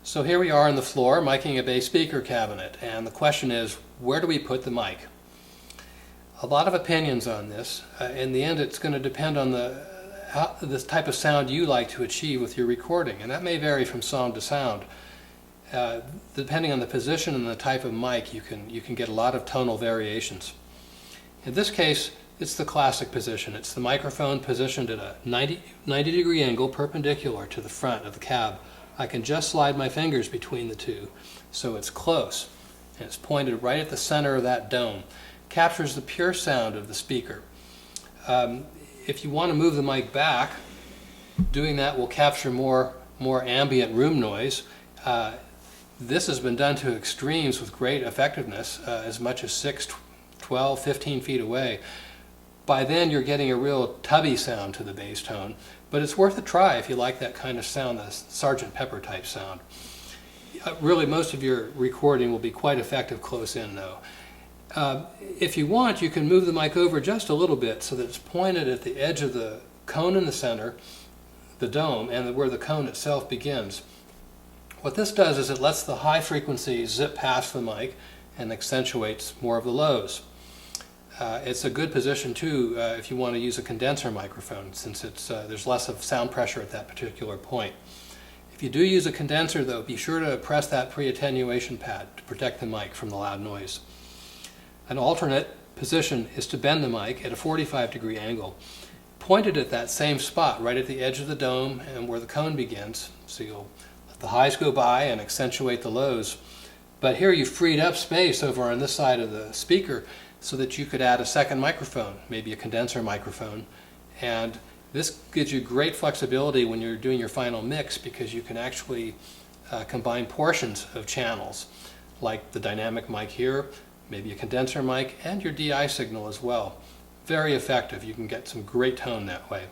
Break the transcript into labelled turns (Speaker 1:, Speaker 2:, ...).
Speaker 1: So here we are on the floor miking a bass speaker cabinet, and the question is, where do we put the mic? A lot of opinions on this. In the end, it's going to depend on the type of sound you like to achieve with your recording, and that may vary from sound to sound. Depending on the position and the type of mic, you can get a lot of tonal variations. In this case, it's the classic position. It's the microphone positioned at a 90 degree angle perpendicular to the front of the cab. I can just slide my fingers between the two, so it's close, and it's pointed right at the center of that dome. Captures the pure sound of the speaker. If you want to move the mic back, doing that will capture more ambient room noise. This has been done to extremes with great effectiveness, as much as 6, 12, 15 feet away. By then you're getting a real tubby sound to the bass tone, but it's worth a try if you like that kind of sound, the Sgt. Pepper type sound. Really, most of your recording will be quite effective close in though. If you want, you can move the mic over just a little bit so that it's pointed at the edge of the cone in the center, the dome, and where the cone itself begins. What this does is it lets the high frequencies zip past the mic and accentuates more of the lows. It's a good position too if you want to use a condenser microphone, since there's less of sound pressure at that particular point. If you do use a condenser though, be sure to press that pre-attenuation pad to protect the mic from the loud noise. An alternate position is to bend the mic at a 45 degree angle, pointed at that same spot right at the edge of the dome and where the cone begins, so you'll let the highs go by and accentuate the lows. But here you've freed up space over on this side of the speaker so that you could add a second microphone, maybe a condenser microphone, and this gives you great flexibility when you're doing your final mix, because you can actually combine portions of channels, like the dynamic mic here, maybe a condenser mic, and your DI signal as well. Very effective. You can get some great tone that way.